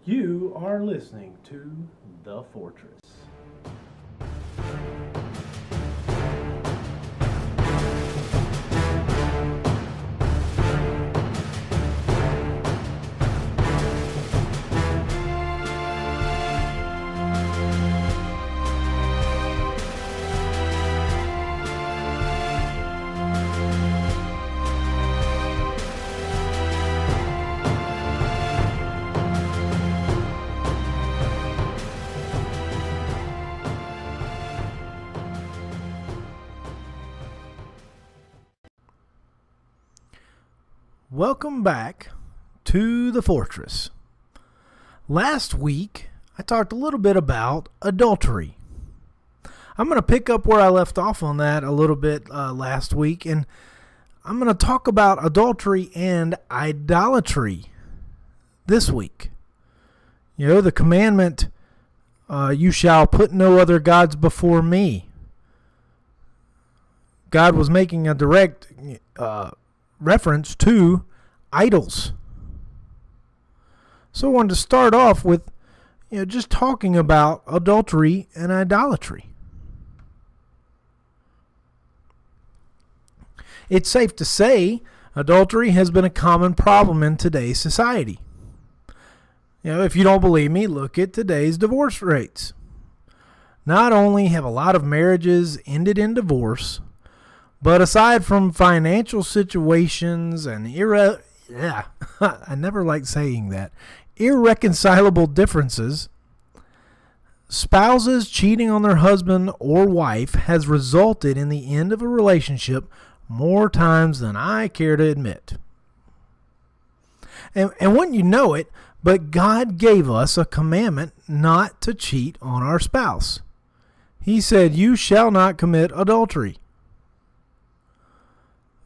You are listening to The Fortress. Welcome back to The Fortress. Last week, I talked a little bit about adultery. I'm going to pick up where I left off on that a little bit last week, and I'm going to talk about adultery and idolatry this week. You know, the commandment, you shall put no other gods before me. God was making a direct reference to idols. So I wanted to start off with just talking about adultery and idolatry. It's safe to say adultery has been a common problem in today's society. If you don't believe me, look at today's divorce rates. Not only have a lot of marriages ended in divorce, but aside from financial situations and I never liked saying that, irreconcilable differences, spouses cheating on their husband or wife has resulted in the end of a relationship more times than I care to admit. And wouldn't you know it, but God gave us a commandment not to cheat on our spouse. He said, "You shall not commit adultery."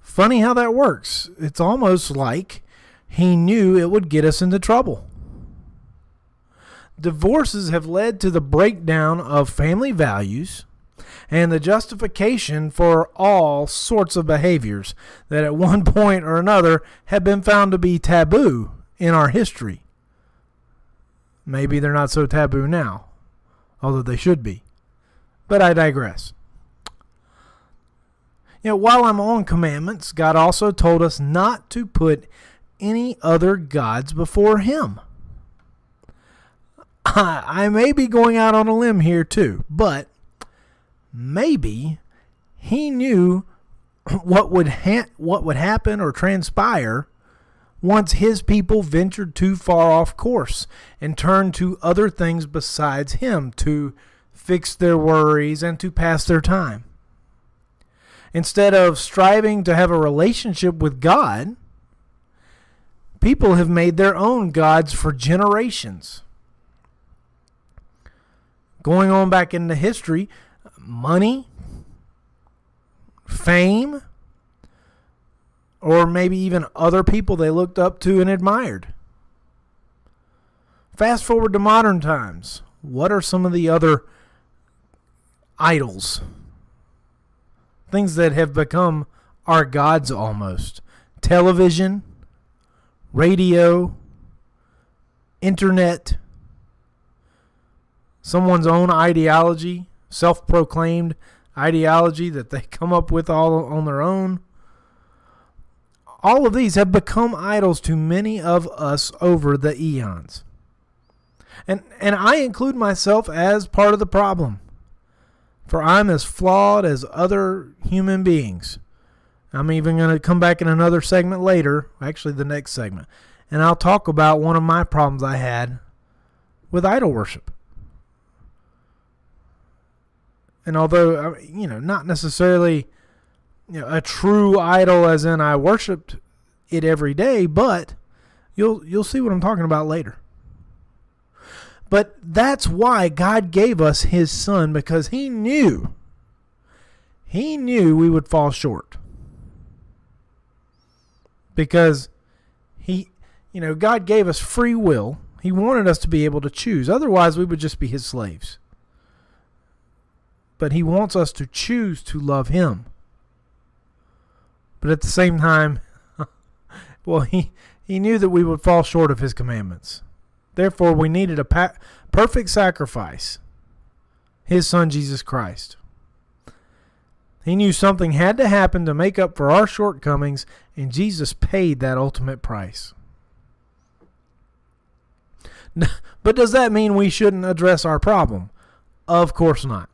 Funny how that works. It's almost like he knew it would get us into trouble. Divorces have led to the breakdown of family values and the justification for all sorts of behaviors that at one point or another have been found to be taboo in our history. Maybe they're not so taboo now, although they should be. But I digress. While I'm on commandments, God also told us not to put any other gods before Him. I may be going out on a limb here too, but maybe He knew what would happen or transpire once His people ventured too far off course and turned to other things besides Him to fix their worries and to pass their time. Instead of striving to have a relationship with God, people have made their own gods for generations. Going on back into history, money, fame, or maybe even other people they looked up to and admired. Fast forward to modern times. What are some of the other idols? Things that have become our gods almost. Television, radio, internet, someone's own ideology, self-proclaimed ideology that they come up with all on their own. All of these have become idols to many of us over the eons. And I include myself as part of the problem. For I'm as flawed as other human beings. I'm even going to come back in another segment later, actually the next segment, and I'll talk about one of my problems I had with idol worship. And although, not necessarily a true idol as in I worshiped it every day, but you'll see what I'm talking about later. But that's why God gave us His Son, because He knew we would fall short. Because God gave us free will. He wanted us to be able to choose. Otherwise, we would just be His slaves. But He wants us to choose to love Him. But at the same time, He knew that we would fall short of His commandments. Therefore, we needed a perfect sacrifice, his Son, Jesus Christ. He knew something had to happen to make up for our shortcomings, and Jesus paid that ultimate price. But does that mean we shouldn't address our problem? Of course not.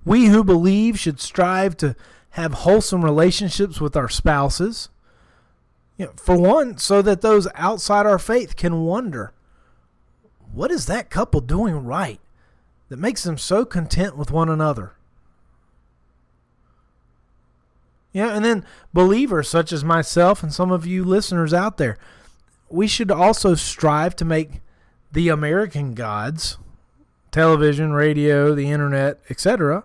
We who believe should strive to have wholesome relationships with our spouses. For one, so that those outside our faith can wonder, what is that couple doing right that makes them so content with one another? And then believers such as myself and some of you listeners out there, we should also strive to make the American gods, television, radio, the internet, etc.,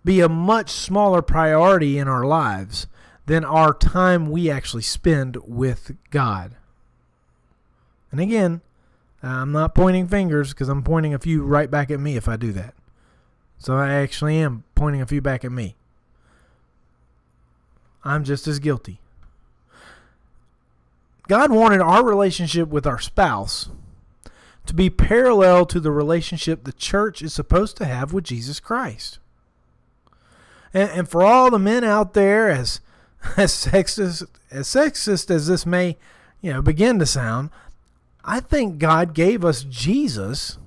be a much smaller priority in our lives than our time we actually spend with God. And again, I'm not pointing fingers because I'm pointing a few right back at me if I do that. So I actually am pointing a few back at me. I'm just as guilty. God wanted our relationship with our spouse to be parallel to the relationship the church is supposed to have with Jesus Christ. And for all the men out there, as sexist as this may, begin to sound, I think God gave us Jesus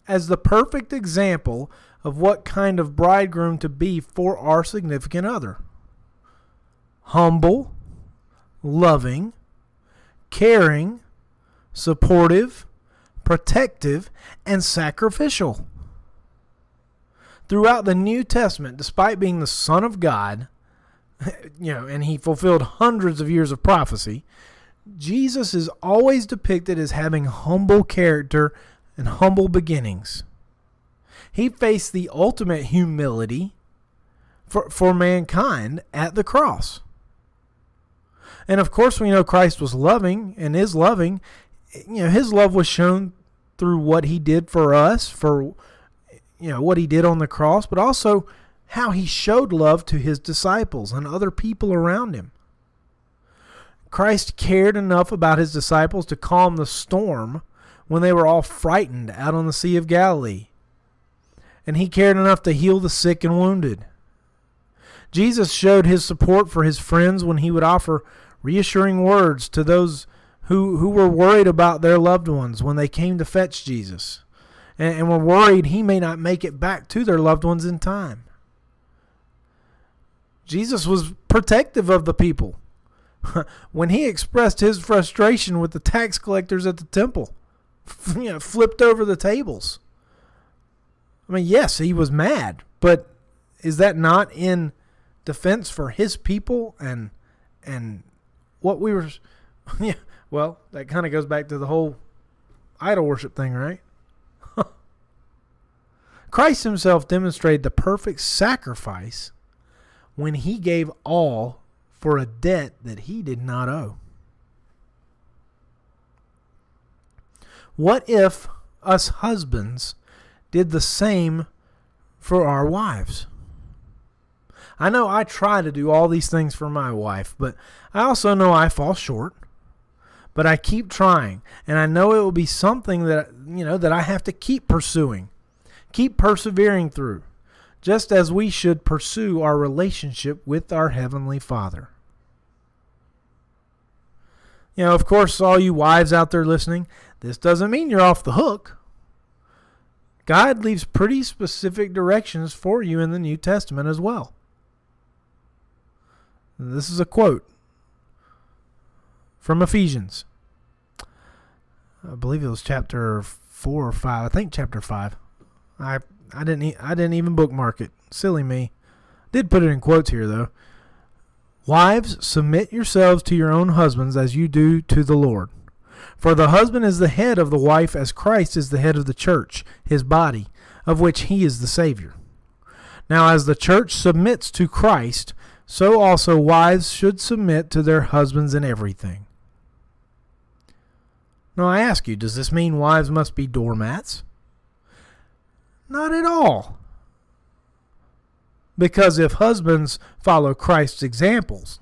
as the perfect example of what kind of bridegroom to be for our significant other. Humble, loving, caring, supportive, protective, and sacrificial. Throughout the New Testament, despite being the Son of God, and he fulfilled hundreds of years of prophecy, Jesus is always depicted as having humble character and humble beginnings. He faced the ultimate humility for mankind at the cross. And of course, we know Christ was loving and is loving. His love was shown through what he did for us, for what he did on the cross, but also how he showed love to his disciples and other people around him. Christ cared enough about his disciples to calm the storm when they were all frightened out on the Sea of Galilee. And he cared enough to heal the sick and wounded. Jesus showed his support for his friends when he would offer reassuring words to those who were worried about their loved ones when they came to fetch Jesus and were worried he may not make it back to their loved ones in time. Jesus was protective of the people when he expressed his frustration with the tax collectors at the temple, flipped over the tables. I mean, yes, he was mad, but is that not in defense for his people and what we were? Well, that kind of goes back to the whole idol worship thing, right? Christ himself demonstrated the perfect sacrifice when he gave all for a debt that he did not owe. What if us husbands did the same for our wives? I know I try to do all these things for my wife, but I also know I fall short. But I keep trying, and I know it will be something that that I have to keep pursuing, keep persevering through, just as we should pursue our relationship with our Heavenly Father. Of course, all you wives out there listening, this doesn't mean you're off the hook. God leaves pretty specific directions for you in the New Testament as well. This is a quote from Ephesians. I believe it was chapter 4 or 5. I think chapter 5. I didn't even bookmark it. Silly me. Did put it in quotes here though. Wives, submit yourselves to your own husbands as you do to the Lord. For the husband is the head of the wife as Christ is the head of the church, his body, of which he is the Savior. Now as the church submits to Christ, so also wives should submit to their husbands in everything. Now I ask you, does this mean wives must be doormats? Not at all. Because if husbands follow Christ's examples,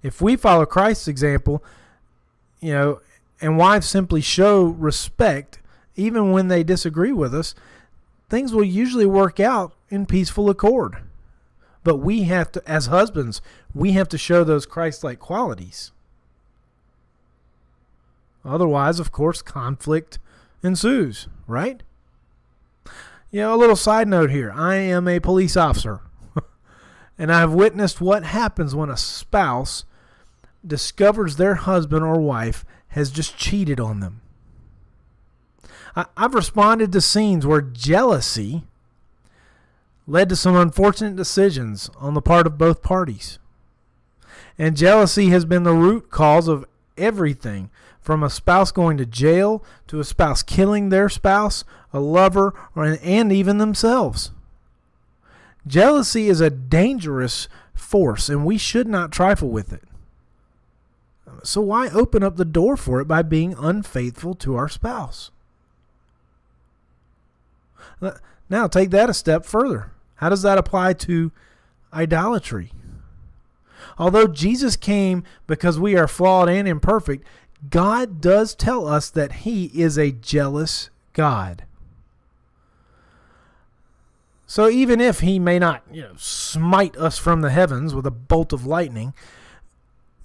if we follow Christ's example, and wives simply show respect even when they disagree with us, things will usually work out in peaceful accord. But we have to, as husbands, we have to show those Christ-like qualities. Otherwise, of course, conflict ensues, right? A little side note here. I am a police officer, and I've witnessed what happens when a spouse discovers their husband or wife has just cheated on them. I've responded to scenes where jealousy led to some unfortunate decisions on the part of both parties. And jealousy has been the root cause of everything from a spouse going to jail to a spouse killing their spouse, a lover, and even themselves. Jealousy is a dangerous force, and we should not trifle with it. So why open up the door for it by being unfaithful to our spouse? Now take that a step further. How does that apply to idolatry? Although Jesus came because we are flawed and imperfect, God does tell us that He is a jealous God. So even if He may not, smite us from the heavens with a bolt of lightning,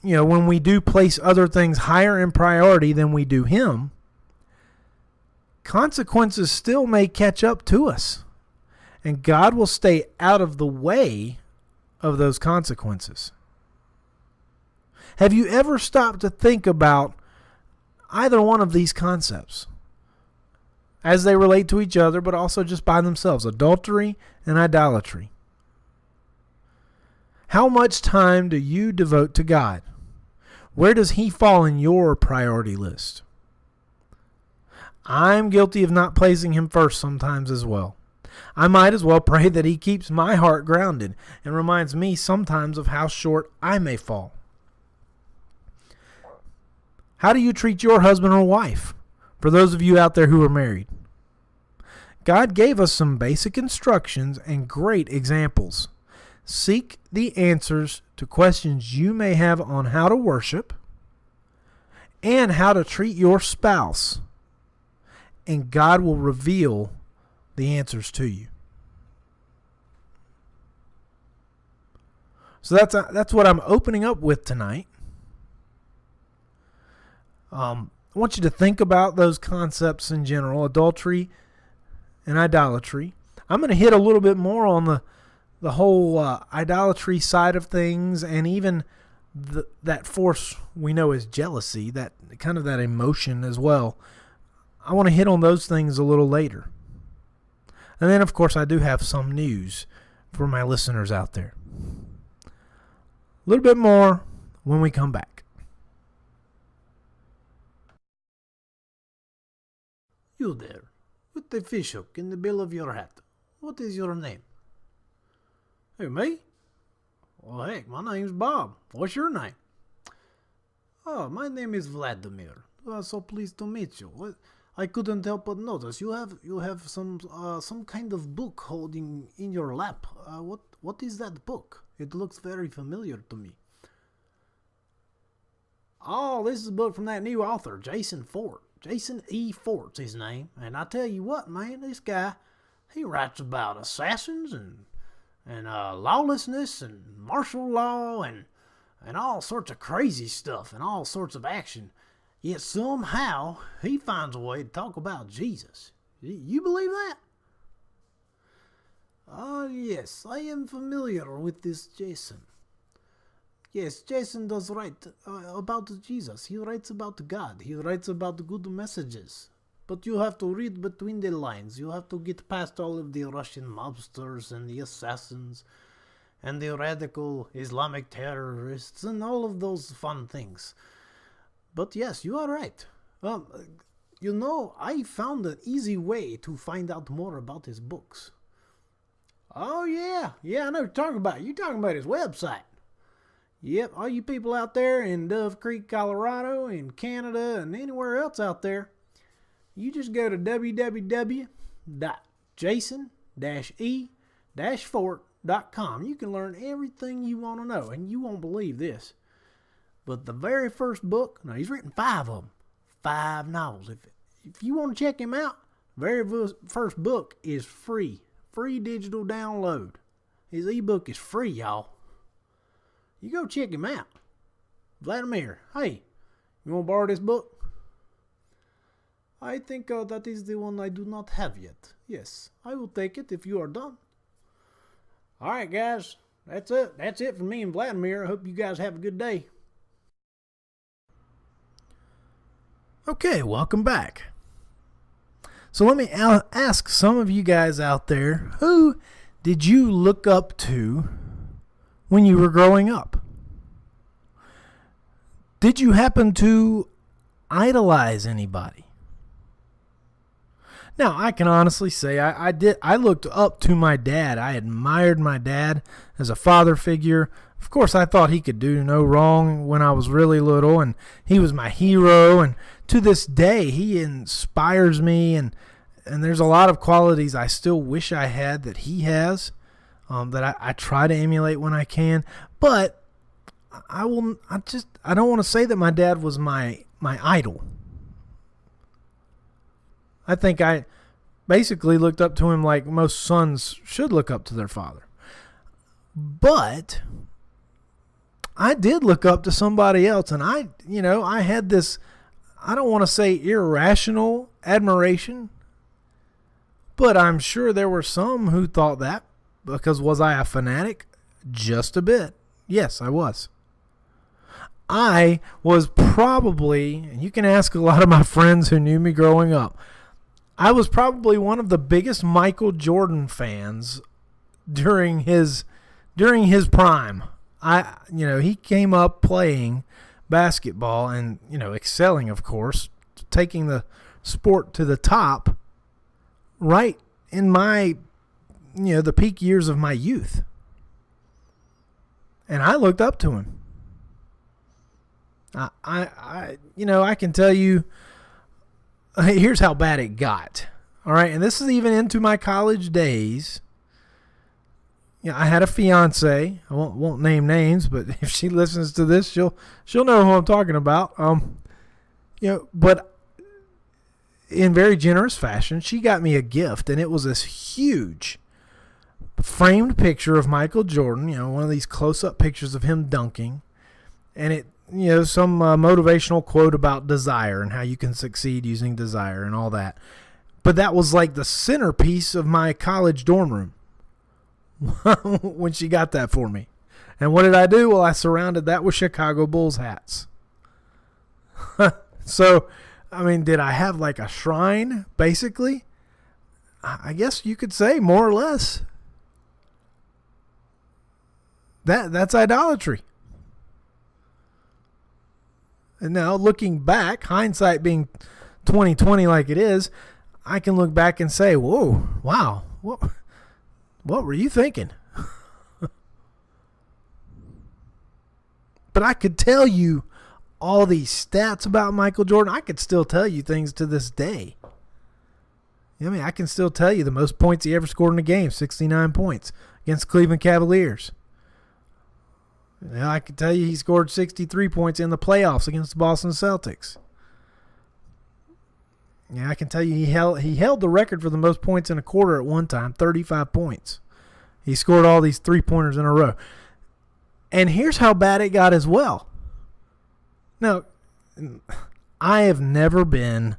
when we do place other things higher in priority than we do Him, consequences still may catch up to us. And God will stay out of the way of those consequences. Have you ever stopped to think about either one of these concepts as they relate to each other, but also just by themselves, adultery and idolatry? How much time do you devote to God? Where does He fall in your priority list? I'm guilty of not placing Him first sometimes as well. I might as well pray that He keeps my heart grounded and reminds me sometimes of how short I may fall. How do you treat your husband or wife? For those of you out there who are married, God gave us some basic instructions and great examples. Seek the answers to questions you may have on how to worship and how to treat your spouse, and God will reveal the answers to you. So that's what I'm opening up with tonight. I want you to think about those concepts in general, adultery and idolatry. I'm going to hit a little bit more on the whole idolatry side of things, and even that force we know is jealousy, that kind of that emotion as well. I want to hit on those things a little later. And then, of course, I do have some news for my listeners out there. A little bit more when we come back. You there, with the fishhook in the bill of your hat. What is your name? Hey, me? Well, heck, my name's Bob. What's your name? Oh, my name is Vladimir. Well, so pleased to meet you. I couldn't help but notice you have some kind of book holding in your lap. What is that book? It looks very familiar to me. Oh, this is a book from that new author, Jason Fort. Jason E. Fort's his name. And I tell you what, man, this guy, he writes about assassins and lawlessness and martial law and all sorts of crazy stuff and all sorts of action. Yet somehow he finds a way to talk about Jesus. You believe that? Oh, yes, I am familiar with this Jason. Yes, Jason does write about Jesus. He writes about God. He writes about good messages. But you have to read between the lines. You have to get past all of the Russian mobsters and the assassins and the radical Islamic terrorists and all of those fun things. But yes, you are right. I found an easy way to find out more about his books. Oh, yeah. Yeah, I know what you're talking about. You're talking about his website. Yep, all you people out there in Dove Creek, Colorado, in Canada, and anywhere else out there, you just go to www.jason-e-fort.com. You can learn everything you want to know, and you won't believe this. But the very first book, now he's written 5 of them. 5 novels. If you want to check him out, very first book is free. Free digital download. His ebook is free, y'all. You go check him out. Vladimir, hey, you want to borrow this book? I think that is the one I do not have yet. Yes, I will take it if you are done. All right, guys. That's it. That's it for me and Vladimir. I hope you guys have a good day. Okay, welcome back. So let me ask some of you guys out there, who did you look up to when you were growing up? Did you happen to idolize anybody? Now, I can honestly say I did. I looked up to my dad. I admired my dad as a father figure. Of course, I thought he could do no wrong when I was really little, and he was my hero. And to this day, he inspires me, and there's a lot of qualities I still wish I had that he has, that I try to emulate when I can. But I don't want to say that my dad was my idol. I think I basically looked up to him like most sons should look up to their father. But I did look up to somebody else, and I had this, I don't want to say irrational admiration, but I'm sure there were some who thought that, because was I a fanatic? Just a bit. Yes, I was. I was probably, and you can ask a lot of my friends who knew me growing up, I was probably one of the biggest Michael Jordan fans during his prime. He came up playing basketball and, excelling, of course, taking the sport to the top right in my, the peak years of my youth. And I looked up to him. I can tell you, here's how bad it got. All right, and this is even into my college days. I had a fiance. I won't name names, but if she listens to this, she'll know who I'm talking about. But in very generous fashion, she got me a gift, and it was this huge framed picture of Michael Jordan. One of these close-up pictures of him dunking, and it. Some motivational quote about desire and how you can succeed using desire and all that. But that was like the centerpiece of my college dorm room when she got that for me. And what did I do? Well, I surrounded that with Chicago Bulls hats. So, did I have like a shrine, basically? I guess you could say, more or less. That's idolatry. And now, looking back, hindsight being 20/20 like it is, I can look back and say, "Whoa, wow, what were you thinking?" But I could tell you all these stats about Michael Jordan. I could still tell you things to this day. I can still tell you the most points he ever scored in a game, 69 points against Cleveland Cavaliers. I can tell you he scored 63 points in the playoffs against the Boston Celtics. I can tell you he held the record for the most points in a quarter at one time, 35 points. He scored all these three-pointers in a row. And here's how bad it got as well. Now, I have never been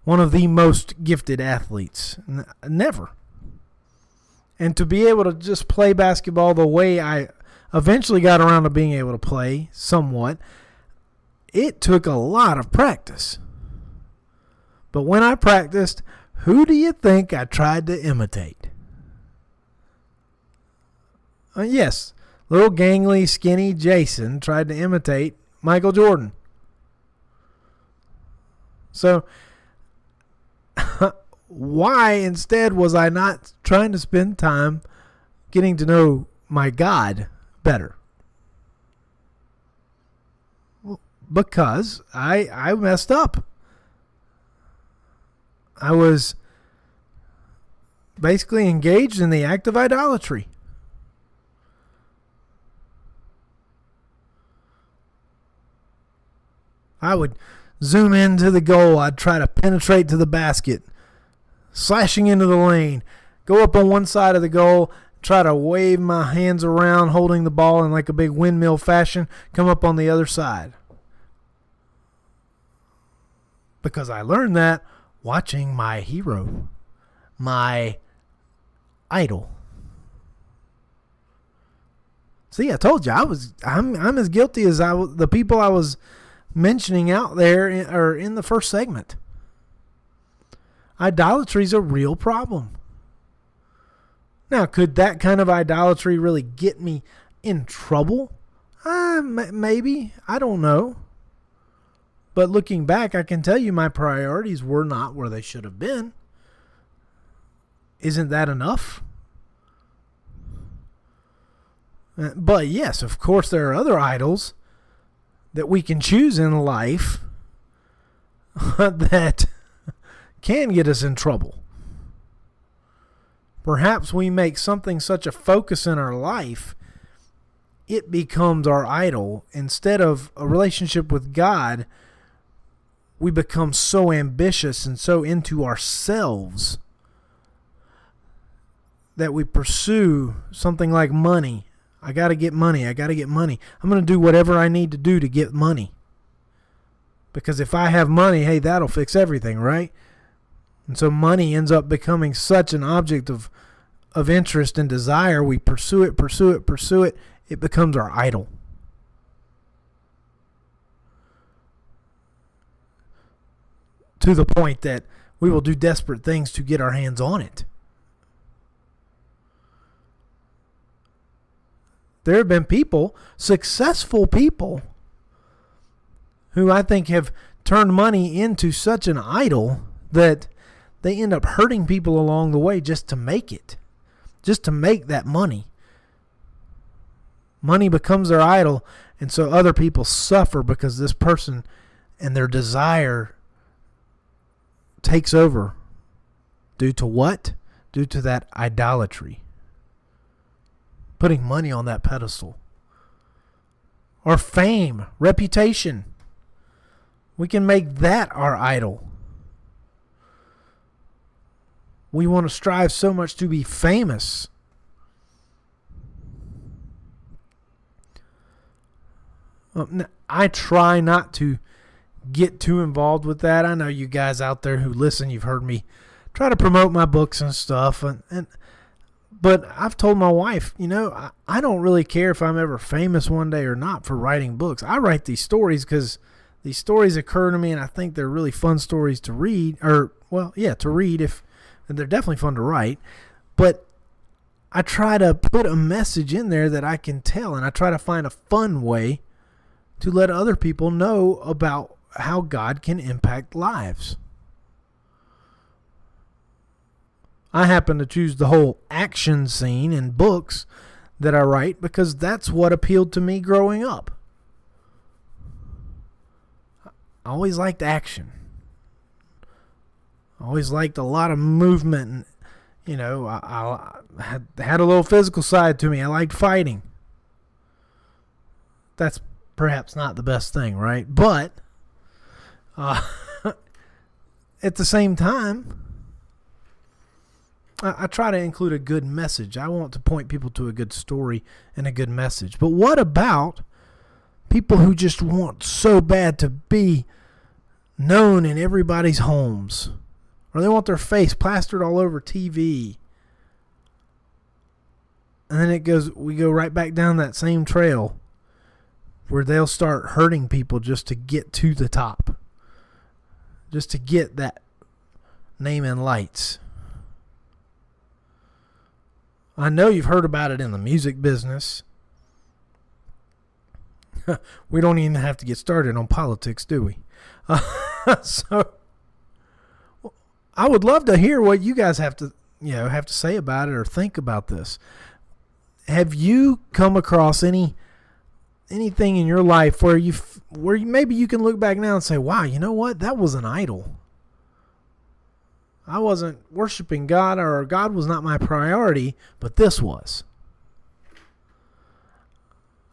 one of the most gifted athletes. Never. And to be able to just play basketball the way I eventually got around to being able to play somewhat, it took a lot of practice. But when I practiced, who do you think I tried to imitate? Yes, little gangly, skinny Jason tried to imitate Michael Jordan. So, why instead was I not trying to spend time getting to know my God better? Because I messed up. I was basically engaged in the act of idolatry. zoom into the goal. I'd try to penetrate to the basket, slashing into the lane, go up on one side of the goal, try to wave my hands around, holding the ball in like a big windmill fashion, come up on the other side. Because I learned that watching my hero, my idol. See, I told you I'm as guilty as the people I was mentioning out there in the first segment. Idolatry is a real problem. Now, could that kind of idolatry really get me in trouble? Maybe. I don't know. But looking back, I can tell you my priorities were not where they should have been. Isn't that enough? But yes, of course, there are other idols that we can choose in life that can get us in trouble. Perhaps we make something such a focus in our life, it becomes our idol. Instead of a relationship with God, we become so ambitious and so into ourselves that we pursue something like money. I got to get money. I got to get money. I'm going to do whatever I need to do to get money. Because if I have money, hey, that'll fix everything, right? And so money ends up becoming such an object of interest and desire. We pursue it. It becomes our idol. To the point that we will do desperate things to get our hands on it. There have been people, successful people, who I think have turned money into such an idol that they end up hurting people along the way just to make it. Just to make that money. Money becomes their idol, and so other people suffer because this person and their desire takes over. Due to what? Due to that idolatry. Putting money on that pedestal. Or fame, reputation. We can make that our idol. We want to strive so much to be famous. I try not to get too involved with that. I know you guys out there who listen, you've heard me try to promote my books and stuff. But I've told my wife, I don't really care if I'm ever famous one day or not for writing books. I write these stories because these stories occur to me, and I think they're really fun stories to read. To read. And they're definitely fun to write. But I try to put a message in there that I can tell, and I try to find a fun way to let other people know about how God can impact lives. I happen to choose the whole action scene in books that I write because that's what appealed to me growing up. I always liked action. I always liked a lot of movement. And, I had a little physical side to me. I liked fighting. That's perhaps not the best thing, right? But at the same time, I try to include a good message. I want to point people to a good story and a good message. But what about people who just want so bad to be known in everybody's homes? Or they want their face plastered all over TV. And then we go right back down that same trail where they'll start hurting people just to get to the top. Just to get that name in lights. I know you've heard about it in the music business. We don't even have to get started on politics, do we? So I would love to hear what you guys have to say about it or think about this. Have you come across anything in your life where maybe you can look back now and say, "Wow, you know what? That was an idol. I wasn't worshiping God, or God was not my priority, but this was."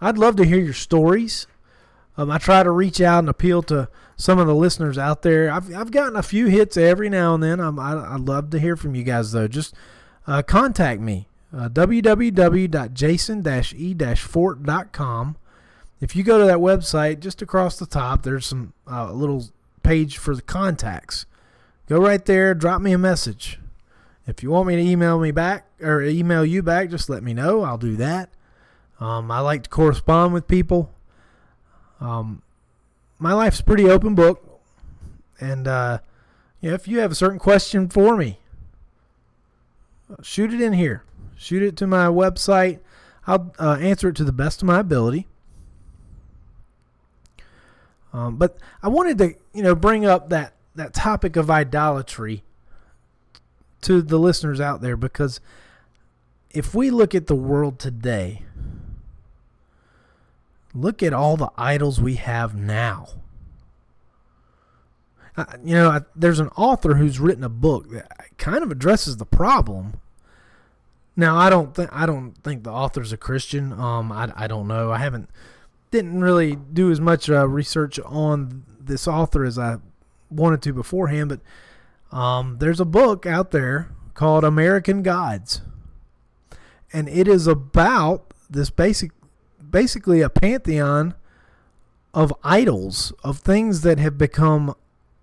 I'd love to hear your stories. I try to reach out and appeal to some of the listeners out there. I've gotten a few hits every now and then. I'd love to hear from you guys, though. Just contact me, www.jason-e-fort.com. If you go to that website, just across the top, there's some little page for the contacts. Go right there, drop me a message. If you want me to email me back or email you back, just let me know. I'll do that. I like to correspond with people. My life's a pretty open book. And if you have a certain question for me, shoot it in here. Shoot it to my website. I'll answer it to the best of my ability. But I wanted to, bring up that topic of idolatry to the listeners out there, because if we look at the world today, look at all the idols we have now. There's an author who's written a book that kind of addresses the problem. Now, I don't think the author's a Christian. I don't know. Didn't really do as much research on this author as I wanted to beforehand, but there's a book out there called American Gods, and it is about this basically a pantheon of idols, of things that have become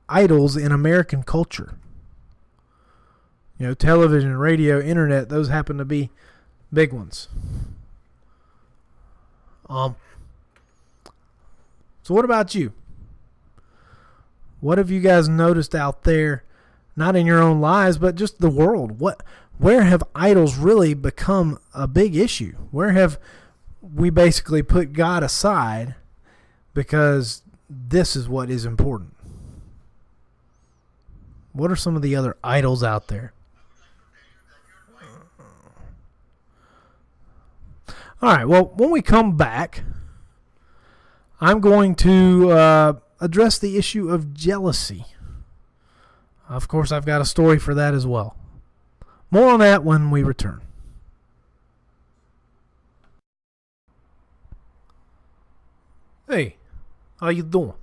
idols in American culture. Television, radio, internet, those happen to be big ones. So what about you? What have you guys noticed out there, not in your own lives, but just the world? Where have idols really become a big issue? Where have we basically put God aside because this is what is important? What are some of the other idols out there? All right, well, when we come back, I'm going to address the issue of jealousy. Of course, I've got a story for that as well. More on that when we return. Hey, how you doing?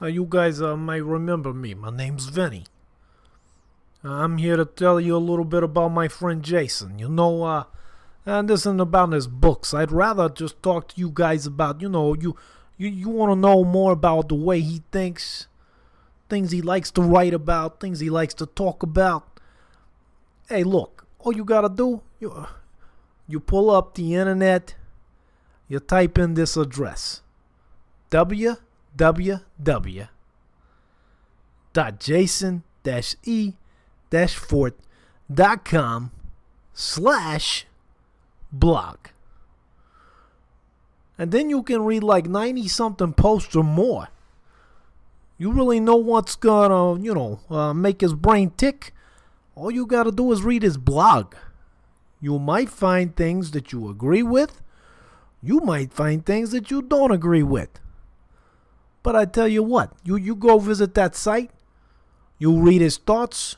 You guys may remember me. My name's Vinny. I'm here to tell you a little bit about my friend Jason. And this isn't about his books. I'd rather just talk to you guys about, you want to know more about the way he thinks, things he likes to write about, things he likes to talk about. Hey, look, all you got to do, you pull up the internet, you type in this address, www.jason-e-fort.com/blog. And then you can read like 90-something posts or more. You really know what's gonna, make his brain tick? All you gotta do is read his blog. You might find things that you agree with. You might find things that you don't agree with. But I tell you what, you go visit that site. You read his thoughts.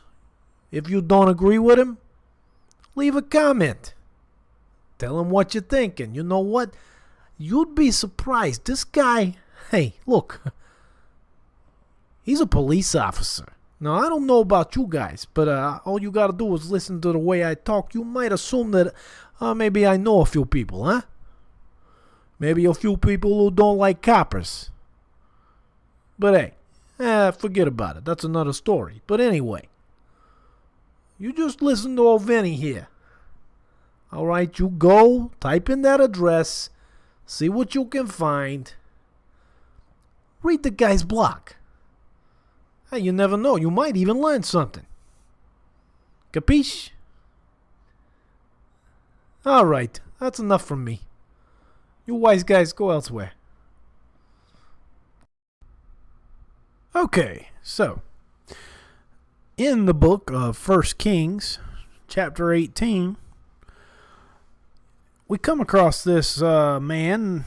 If you don't agree with him, leave a comment. Tell him what you think. And you know what? You'd be surprised. This guy, hey, look. He's a police officer. Now, I don't know about you guys, but all you got to do is listen to the way I talk. You might assume that maybe I know a few people, huh? Maybe a few people who don't like coppers. But hey, forget about it. That's another story. But anyway, you just listen to old Vinny here. All right, you go, type in that address, see what you can find. Read the guy's blog. Hey, you never know. You might even learn something. Capiche? All right, that's enough from me. You wise guys go elsewhere. Okay, so in the book of 1 Kings, chapter 18, we come across this man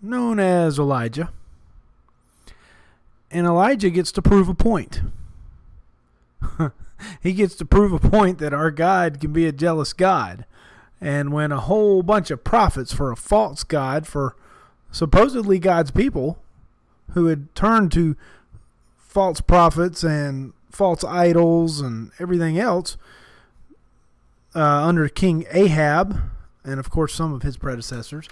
known as Elijah. And Elijah gets to prove a point. He gets to prove a point that our God can be a jealous God. And when a whole bunch of prophets for a false God, for supposedly God's people who had turned to false prophets and false idols and everything else under King Ahab and, of course, some of his predecessors.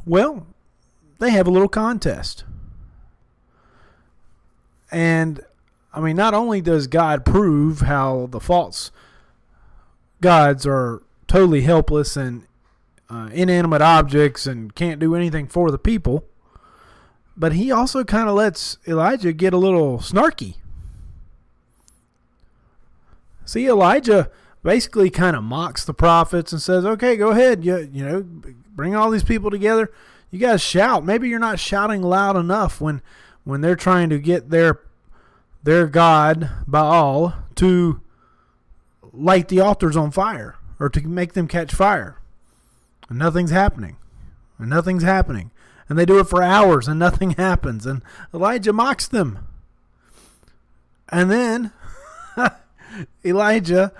Well, they have a little contest. And, I mean, not only does God prove how the false gods are totally helpless and inanimate objects and can't do anything for the people, but he also kind of lets Elijah get a little snarky. See, Elijah basically kind of mocks the prophets and says, okay, go ahead, you know, bring all these people together. You guys shout. Maybe you're not shouting loud enough when they're trying to get their god, Baal, to light the altars on fire or to make them catch fire. And nothing's happening. And nothing's happening. And they do it for hours and nothing happens. And Elijah mocks them. And then Elijah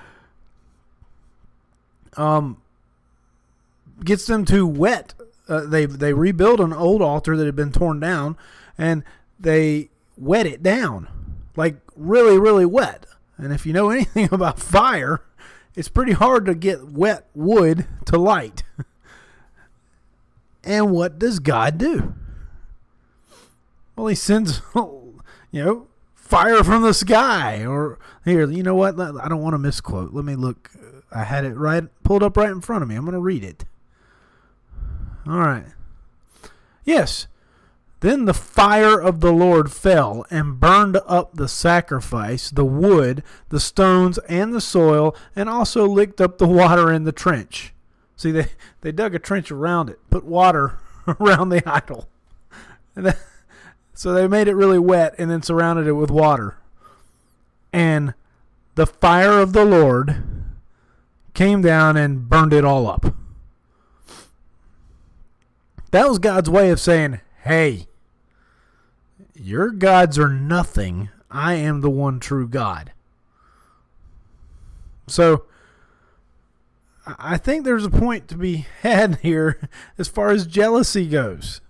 gets them to wet. They rebuild an old altar that had been torn down, and they wet it down, like really, really wet. And if you know anything about fire, it's pretty hard to get wet wood to light. And what does God do? Well, he sends, fire from the sky. Or here, you know what? I don't want to misquote. Let me look. I had it pulled up right in front of me. I'm going to read it. All right. Yes. Then the fire of the Lord fell and burned up the sacrifice, the wood, the stones, and the soil, and also licked up the water in the trench. See, they dug a trench around it, put water around the idol. So they made it really wet and then surrounded it with water. And the fire of the Lord came down and burned it all up. That was God's way of saying, hey, your gods are nothing. I am the one true God. So I think there's a point to be had here as far as jealousy goes.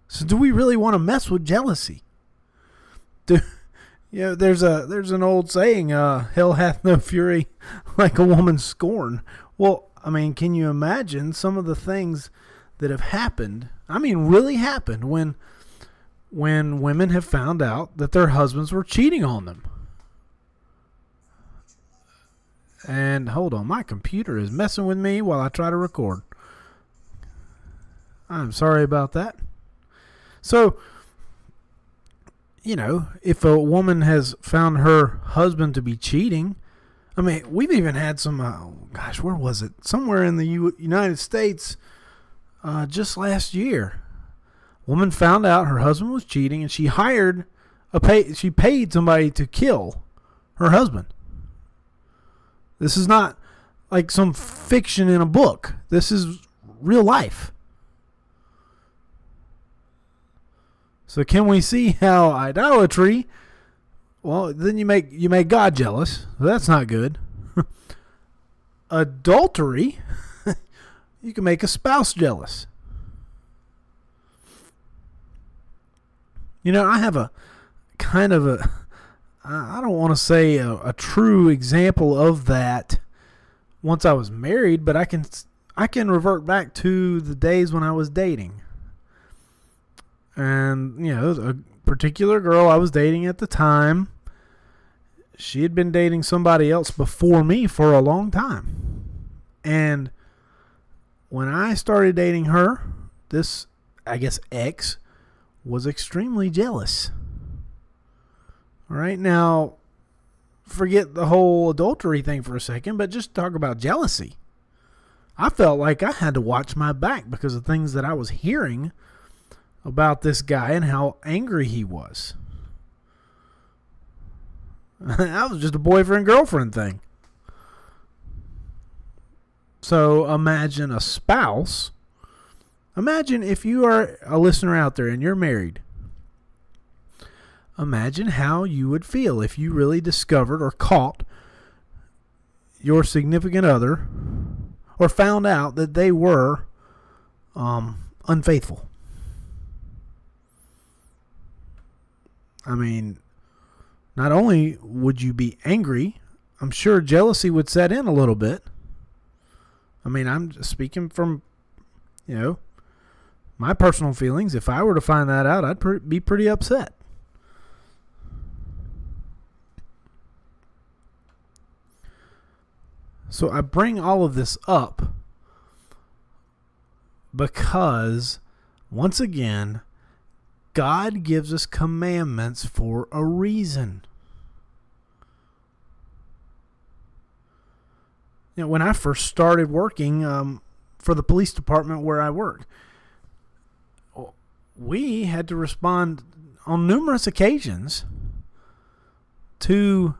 So do we really want to mess with jealousy? There's an old saying, hell hath no fury like a woman's scorn. Well, I mean, can you imagine some of the things that have happened? I mean, really happened when women have found out that their husbands were cheating on them. And hold on, my computer is messing with me while I try to record. I'm sorry about that. So, if a woman has found her husband to be cheating, I mean, we've even had some, where was it? Somewhere in the United States just last year. A woman found out her husband was cheating, and she she paid somebody to kill her husband. This is not like some fiction in a book. This is real life. So can we see how idolatry, well, then you make God jealous. That's not good. Adultery, you can make a spouse jealous. I have a kind of I don't want to say a true example of that once I was married, but I can revert back to the days when I was dating. And, a particular girl I was dating at the time, she had been dating somebody else before me for a long time. And when I started dating her, this, ex, was extremely jealous. All right, now, forget the whole adultery thing for a second, but just talk about jealousy. I felt like I had to watch my back because of things that I was hearing about this guy and how angry he was. That was just a boyfriend-girlfriend thing. So imagine a spouse. Imagine if you are a listener out there and you're married. Imagine how you would feel if you really discovered or caught your significant other or found out that they were unfaithful. I mean, not only would you be angry, I'm sure jealousy would set in a little bit. I mean, I'm just speaking from, my personal feelings. If I were to find that out, I'd be pretty upset. So I bring all of this up because, once again, God gives us commandments for a reason. When I first started working for the police department where I work, we had to respond on numerous occasions to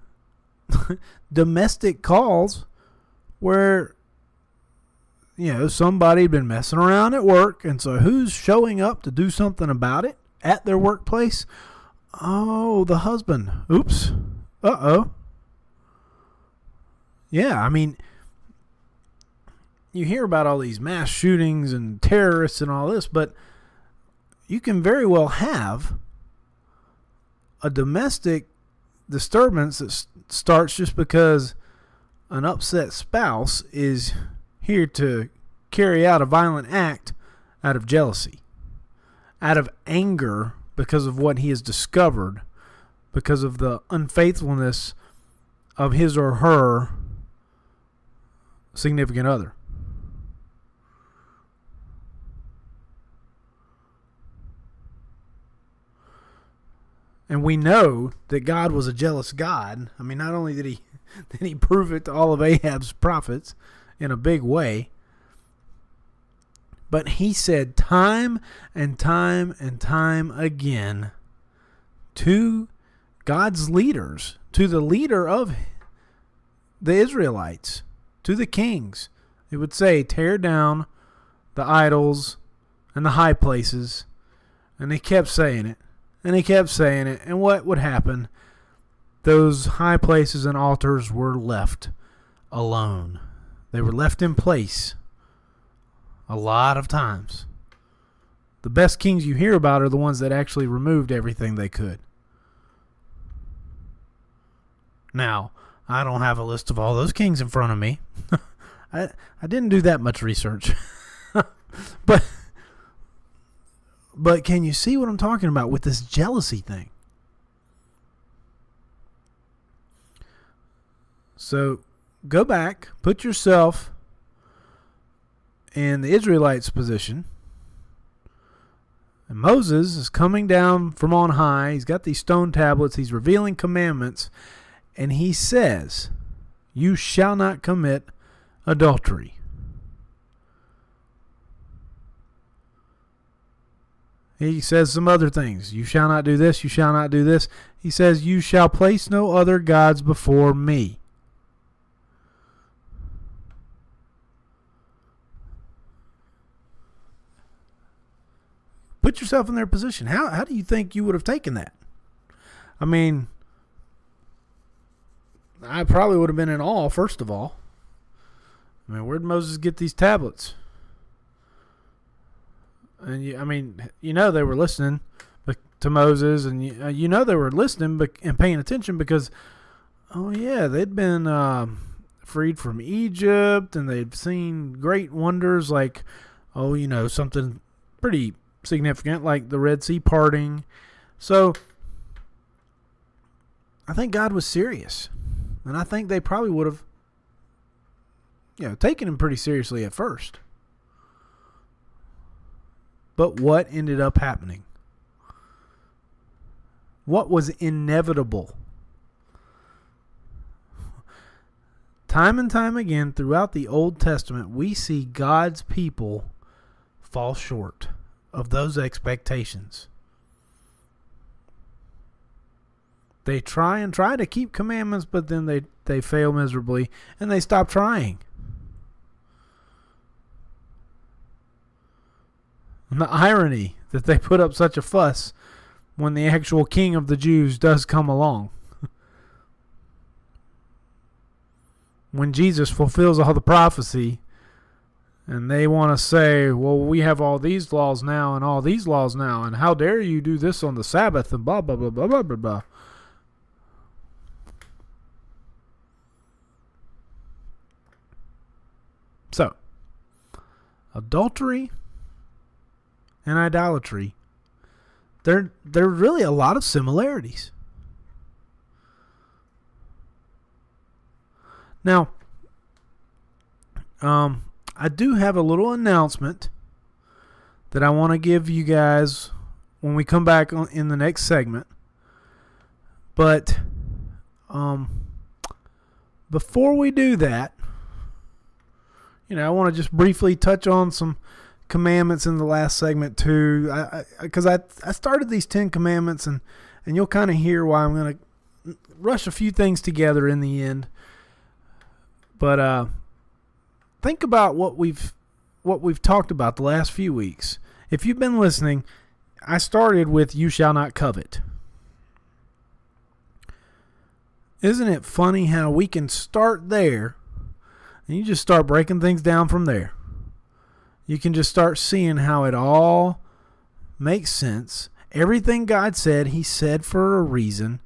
domestic calls where somebody had been messing around at work, and so who's showing up to do something about it at their workplace? Oh, the husband. Oops. Uh-oh. Yeah, I mean, you hear about all these mass shootings and terrorists and all this, but you can very well have a domestic disturbance that starts just because an upset spouse is here to carry out a violent act out of jealousy, out of anger because of what he has discovered, because of the unfaithfulness of his or her significant other. And we know that God was a jealous God. I mean, not only did he prove it to all of Ahab's prophets in a big way, but he said time and time and time again to God's leaders, to the leader of the Israelites, to the kings. He would say, tear down the idols and the high places. And they kept saying it. And he kept saying it. And what would happen? Those high places and altars were left alone. They were left in place a lot of times. The best kings you hear about are the ones that actually removed everything they could. Now, I don't have a list of all those kings in front of me. I didn't do that much research. But can you see what I'm talking about with this jealousy thing? So go back, put yourself in the Israelites' position. And Moses is coming down from on high. He's got these stone tablets. He's revealing commandments. And he says, you shall not commit adultery. He says some other things. You shall not do this. You shall not do this. He says, you shall place no other gods before me. Put yourself in their position. How do you think you would have taken that? I mean, I probably would have been in awe, first of all. I mean, where did Moses get these tablets? And they were listening to Moses, and they were listening and paying attention because, they'd been freed from Egypt, and they'd seen great wonders like, something pretty significant like the Red Sea parting. So I think God was serious, and I think they probably would have, taken him pretty seriously at first. But what ended up happening? What was inevitable? Time and time again throughout the Old Testament, we see God's people fall short of those expectations. They try to keep commandments, but then they fail miserably, and they stop trying. And the irony that they put up such a fuss when the actual king of the Jews does come along. When Jesus fulfills all the prophecy, And they want to say, well, we have all these laws now and all these laws now, and how dare you do this on the Sabbath and blah, blah, blah, blah, blah, blah, blah. So, adultery and idolatry, there are really a lot of similarities. Now, I do have a little announcement that I want to give you guys when we come back in the next segment. But before we do that, I want to just briefly touch on some commandments in the last segment too. Because I started these 10 commandments, and you'll kind of hear why I'm going to rush a few things together in the end. But think about what we've talked about the last few weeks. If you've been listening, I started with "You shall not covet." Isn't it funny how we can start there, and you just start breaking things down from there? You can just start seeing how it all makes sense. Everything God said, He said for a reason.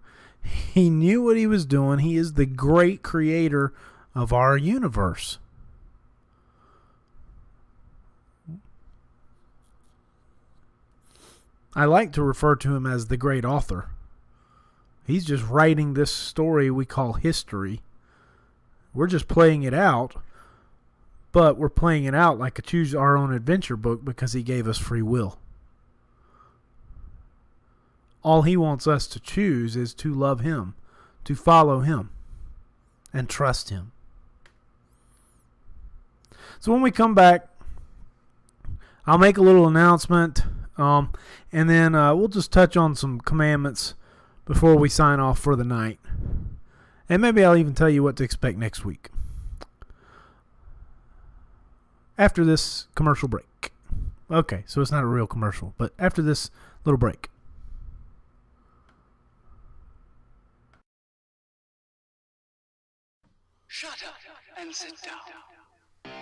He knew what He was doing. He is the great creator of our universe. I like to refer to Him as the great author. He's just writing this story we call history. We're just playing it out, but we're playing it out like a choose our own adventure book because He gave us free will. All He wants us to choose is to love Him, to follow Him, and trust Him. So when we come back, I'll make a little announcement, and then we'll just touch on some commandments before we sign off for the night. And maybe I'll even tell you what to expect next week. After this commercial break. Okay, so it's not a real commercial, but after this little break. Shut up and sit down.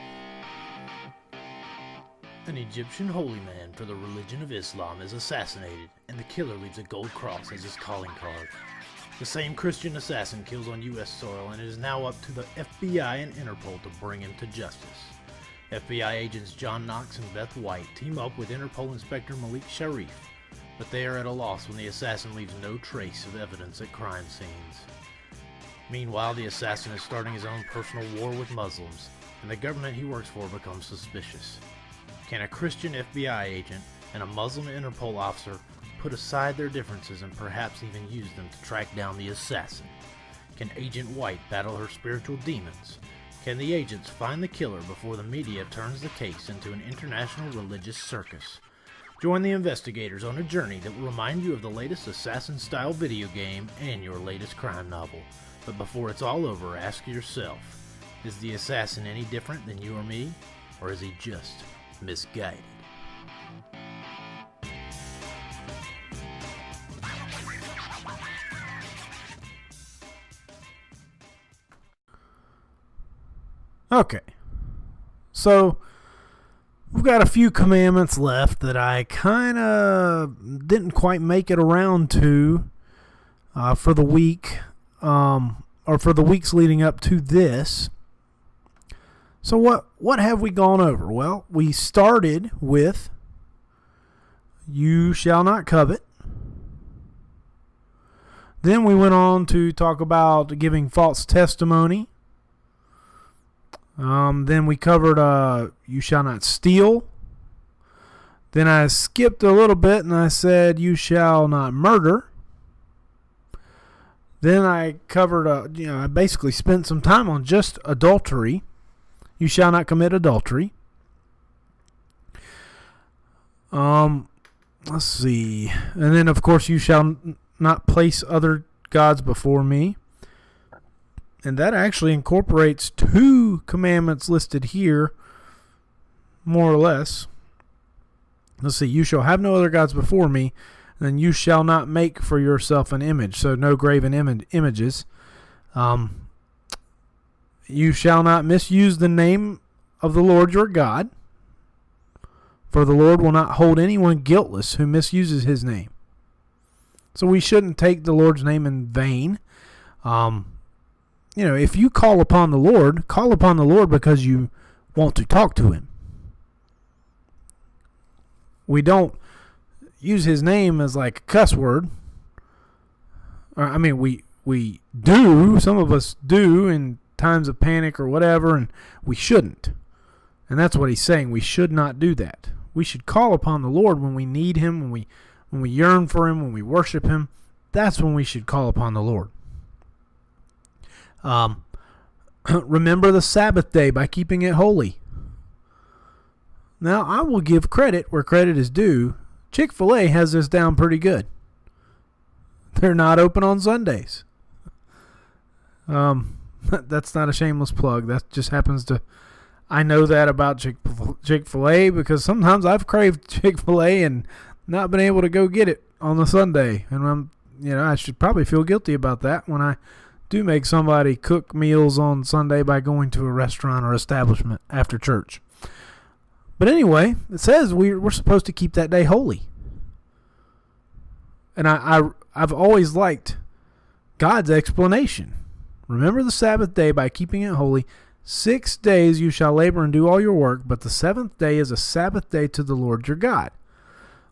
An Egyptian holy man for the religion of Islam is assassinated, and the killer leaves a gold cross as his calling card. The same Christian assassin kills on U.S. soil, and it is now up to the FBI and Interpol to bring him to justice. FBI agents John Knox and Beth White team up with Interpol Inspector Malik Sharif, but they are at a loss when the assassin leaves no trace of evidence at crime scenes. Meanwhile, the assassin is starting his own personal war with Muslims, and the government he works for becomes suspicious. Can a Christian FBI agent and a Muslim Interpol officer put aside their differences and perhaps even use them to track down the assassin? Can Agent White battle her spiritual demons? Can the agents find the killer before the media turns the case into an international religious circus? Join the investigators on a journey that will remind you of the latest assassin-style video game and your latest crime novel. But before it's all over, ask yourself, is the assassin any different than you or me? Or is he just misguided? Okay, so we've got a few commandments left that I kind of didn't quite make it around to for the week, or for the weeks leading up to this. So what have we gone over? Well, we started with "You shall not covet." Then we went on to talk about giving false testimony. Then we covered "You shall not steal." Then I skipped a little bit and I said "You shall not murder." Then I covered, I basically spent some time on just adultery. You shall not commit adultery. Let's see. And then, of course, you shall not place other gods before me. And that actually incorporates 2 commandments listed here, more or less. Let's see. You shall have no other gods before me. And then you shall not make for yourself an image. So no graven images. You shall not misuse the name of the Lord your God, for the Lord will not hold anyone guiltless who misuses his name. So we shouldn't take the Lord's name in vain. If you call upon the Lord because you want to talk to him. We don't use his name as like a cuss word. We do. Some of us do in times of panic or whatever, and we shouldn't. And that's what he's saying. We should not do that. We should call upon the Lord when we need him, when we yearn for him, when we worship him. That's when we should call upon the Lord. Remember the Sabbath day by keeping it holy. Now, I will give credit where credit is due. Chick-fil-A has this down pretty good. They're not open on Sundays. That's not a shameless plug. That just happens to... I know that about Chick-fil-A because sometimes I've craved Chick-fil-A and not been able to go get it on the Sunday. And I should probably feel guilty about that when I do make somebody cook meals on Sunday by going to a restaurant or establishment after church. But anyway, it says we're supposed to keep that day holy. And I've always liked God's explanation. Remember the Sabbath day by keeping it holy. 6 days you shall labor and do all your work, but the seventh day is a Sabbath day to the Lord your God.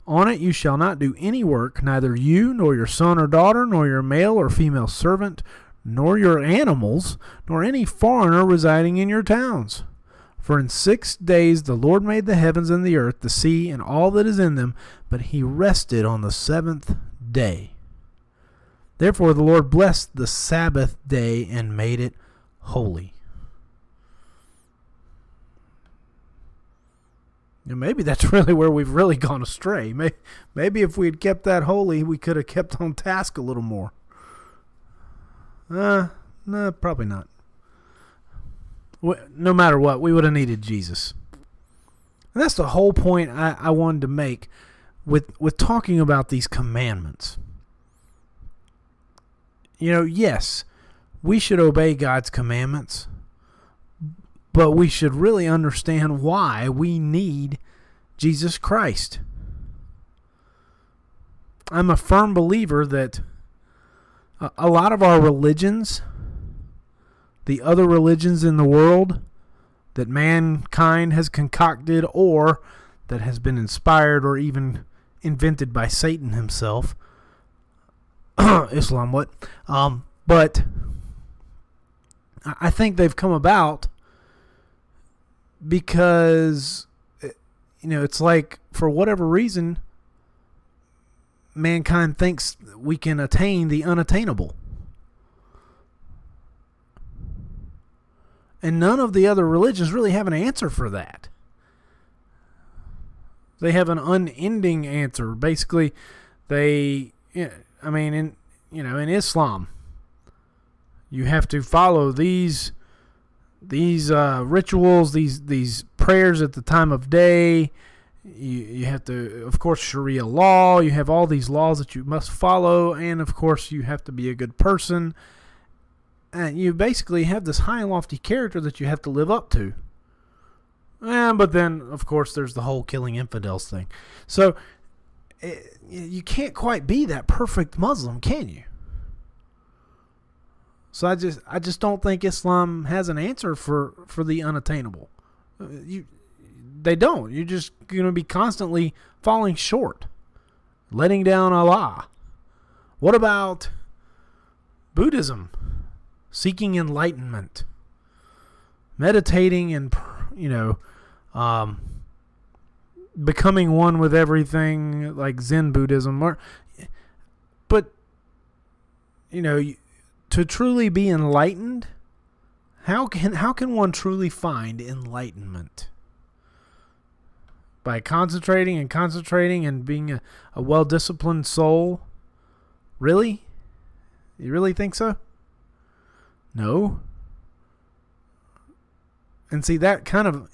On it you shall not do any work, neither you, nor your son or daughter, nor your male or female servant, nor your animals, nor any foreigner residing in your towns. For in 6 days the Lord made the heavens and the earth, the sea, and all that is in them, but he rested on the seventh day. Therefore the Lord blessed the Sabbath day and made it holy. And maybe that's really where we've really gone astray. Maybe if we had kept that holy, we could have kept on task a little more. No, probably not. No matter what, we would have needed Jesus. And that's the whole point I wanted to make with talking about these commandments. Yes, we should obey God's commandments, but we should really understand why we need Jesus Christ. I'm a firm believer that a lot of our religions, the other religions in the world that mankind has concocted or that has been inspired or even invented by Satan himself, Islam, but I think they've come about because, it's like for whatever reason, mankind thinks we can attain the unattainable. And none of the other religions really have an answer for that. They have an unending answer. Basically, in Islam, you have to follow these rituals, these prayers at the time of day. You have to, of course, Sharia law. You have all these laws that you must follow, and of course, you have to be a good person. And you basically have this high and lofty character that you have to live up to. But then, of course, there's the whole killing infidels thing. So you can't quite be that perfect Muslim, can you? So I just don't think Islam has an answer for the unattainable. They don't. You're just going to be constantly falling short, letting down Allah. What about Buddhism? Seeking enlightenment, meditating, and becoming one with everything, like Zen Buddhism. But to truly be enlightened, how can one truly find enlightenment? By concentrating and being a well-disciplined soul? Really? You really think so? No. And see, that kind of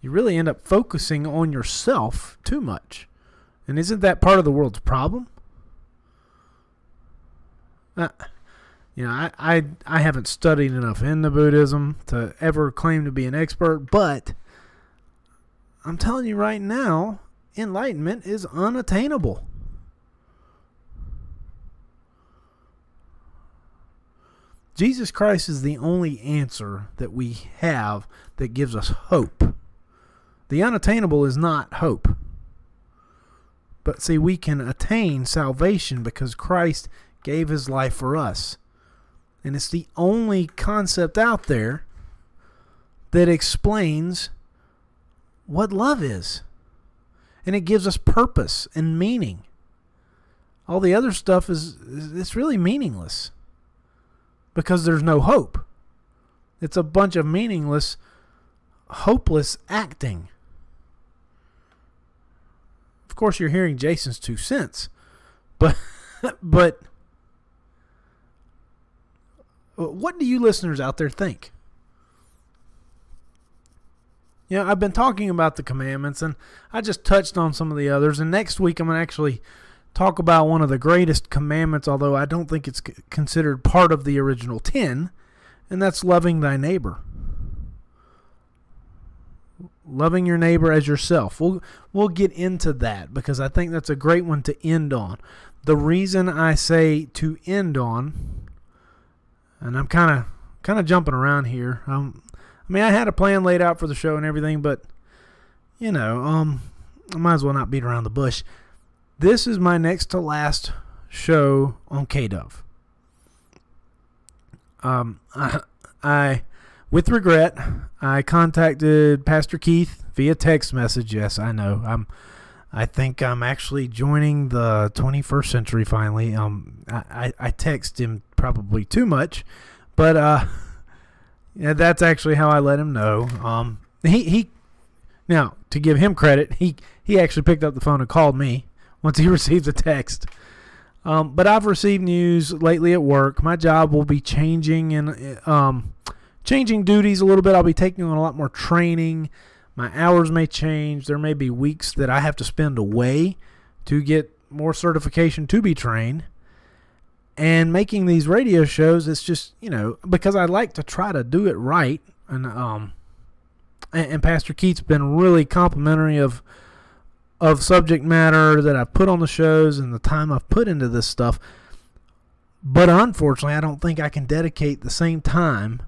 you really end up focusing on yourself too much. And isn't that part of the world's problem? I haven't studied enough into Buddhism to ever claim to be an expert, but I'm telling you right now, enlightenment is unattainable. Jesus Christ is the only answer that we have that gives us hope. The unattainable is not hope. But see, we can attain salvation because Christ gave his life for us. And it's the only concept out there that explains what love is. And it gives us purpose and meaning. All the other stuff it's really meaningless because there's no hope. It's a bunch of meaningless, hopeless acting. Of course, you're hearing Jason's 2 cents, but what do you listeners out there think? I've been talking about the commandments, and I just touched on some of the others, and next week I'm going to actually talk about one of the greatest commandments, although I don't think it's considered part of the original 10, and that's loving thy neighbor. Loving your neighbor as yourself. We'll get into that because I think that's a great one to end on. The reason I say to end on, and I'm kind of jumping around here. I had a plan laid out for the show and everything, but I might as well not beat around the bush. This is my next to last show on KDove. I with regret, I contacted Pastor Keith via text message. Yes, I know. I think I'm actually joining the 21st century finally. I text him probably too much, but that's actually how I let him know. He now, to give him credit, he actually picked up the phone and called me once he received the text. But I've received news lately at work. My job will be changing and changing duties a little bit. I'll be taking on a lot more training. My hours may change. There may be weeks that I have to spend away to get more certification to be trained. And making these radio shows, it's just, because I like to try to do it right. And Pastor Keith's been really complimentary of subject matter that I've put on the shows and the time I've put into this stuff. But unfortunately, I don't think I can dedicate the same time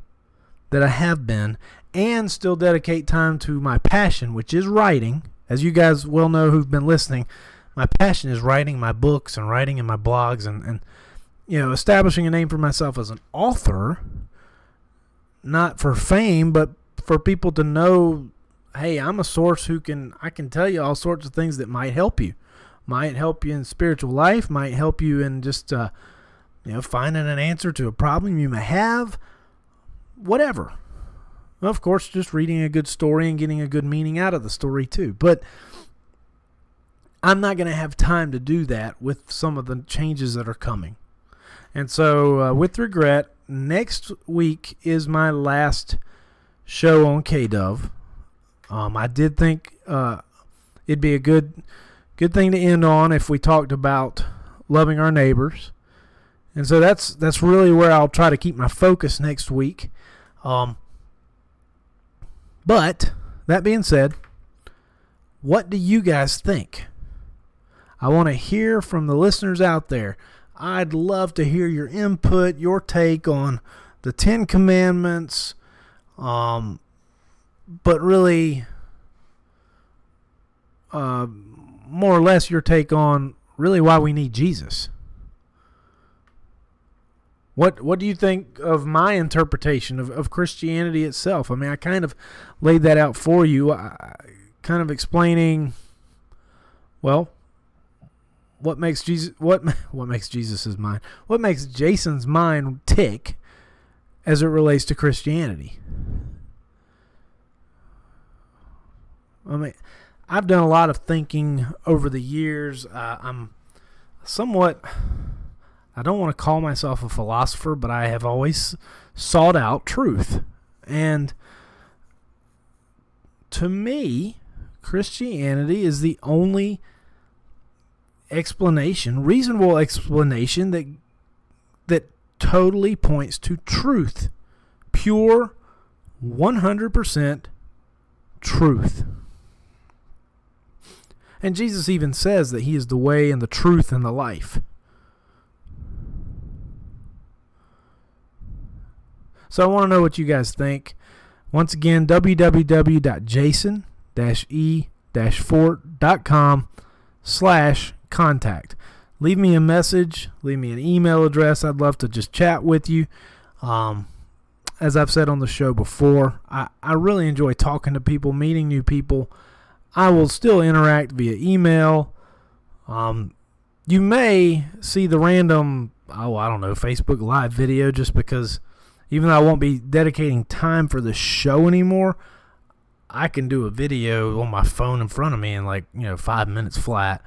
that I have been and still dedicate time to my passion, which is writing. As you guys well know who've been listening, my passion is writing my books and writing in my blogs and establishing a name for myself as an author, not for fame, but for people to know, hey, I'm a source I can tell you all sorts of things that might help you. Might help you in spiritual life, might help you in just, finding an answer to a problem you may have. Whatever. Of course, just reading a good story and getting a good meaning out of the story too. But I'm not going to have time to do that with some of the changes that are coming. And so, with regret, next week is my last show on KDove. I did think it'd be a good thing to end on if we talked about loving our neighbors. And so that's really where I'll try to keep my focus next week. But that being said, what do you guys think? I want to hear from the listeners out there. I'd love to hear your input, your take on the 10 Commandments, but really more or less your take on really why we need Jesus. What do you think of my interpretation of Christianity itself? I kind of laid that out for you, kind of explaining, well, what makes Jesus's mind, what makes Jason's mind tick as it relates to Christianity. I've done a lot of thinking over the years. I'm somewhat, I don't want to call myself a philosopher, but I have always sought out truth. And to me, Christianity is the only reasonable explanation that totally points to truth. Pure, 100% truth. And Jesus even says that he is the way and the truth and the life. So I want to know what you guys think. Once again, www.jason-e-fort.com/contact. Leave me a message. Leave me an email address. I'd love to just chat with you. As I've said on the show before, I really enjoy talking to people, meeting new people. I will still interact via email. You may see the random, Facebook Live video, just because even though I won't be dedicating time for the show anymore, I can do a video on my phone in front of me in 5 minutes flat.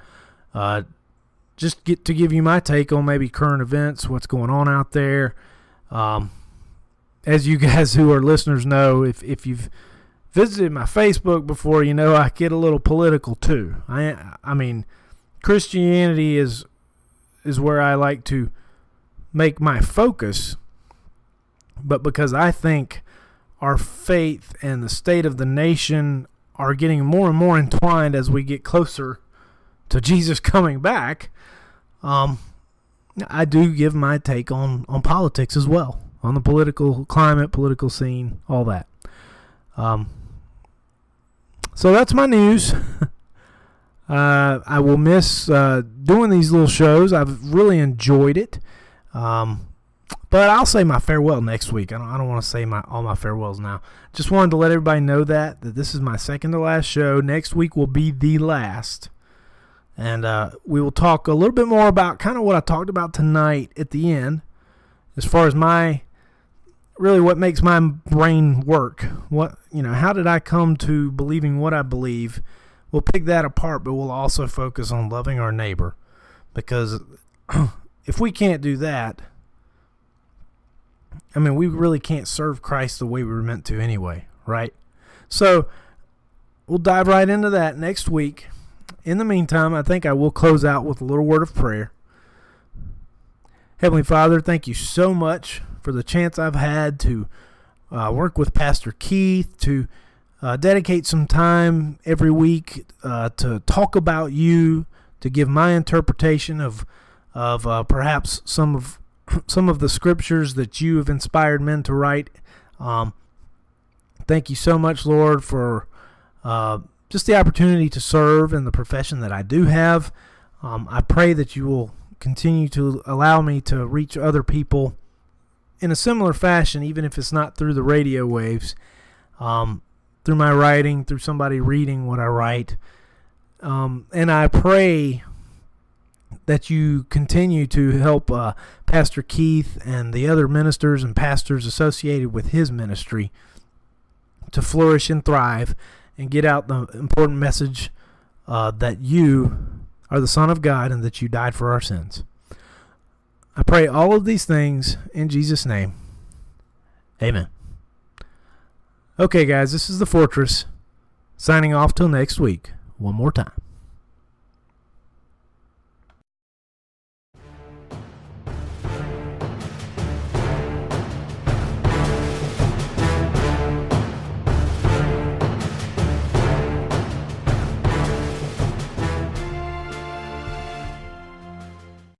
Just to give you my take on maybe current events, what's going on out there. As you guys who are listeners know, if you've visited my Facebook before, you know I get a little political too. I mean, Christianity is where I like to make my focus, but because I think our faith and the state of the nation are getting more and more entwined as we get closer to Jesus coming back, I do give my take on politics as well, on the political climate, political scene, all that. So that's my news. I will miss doing these little shows. I've really enjoyed it. But I'll say my farewell next week. I don't want to say all my farewells now. Just wanted to let everybody know that this is my second to last show. Next week will be the last. And we will talk a little bit more about kind of what I talked about tonight at the end, as far as what makes my brain work. How did I come to believing what I believe? We'll pick that apart, but we'll also focus on loving our neighbor, because if we can't do that, we really can't serve Christ the way we were meant to anyway, right? So we'll dive right into that next week. In the meantime, I think I will close out with a little word of prayer. Heavenly Father, thank you so much for the chance I've had to work with Pastor Keith, to dedicate some time every week to talk about you, to give my interpretation of perhaps some of the scriptures that you have inspired men to write. Thank you so much, Lord, for just the opportunity to serve in the profession that I do have. I pray that you will continue to allow me to reach other people in a similar fashion, even if it's not through the radio waves, through my writing, through somebody reading what I write. And I pray that you continue to help Pastor Keith and the other ministers and pastors associated with his ministry to flourish and thrive and get out the important message that you are the Son of God and that you died for our sins. I pray all of these things in Jesus' name. Amen. Okay, guys, this is The Fortress, signing off till next week one more time.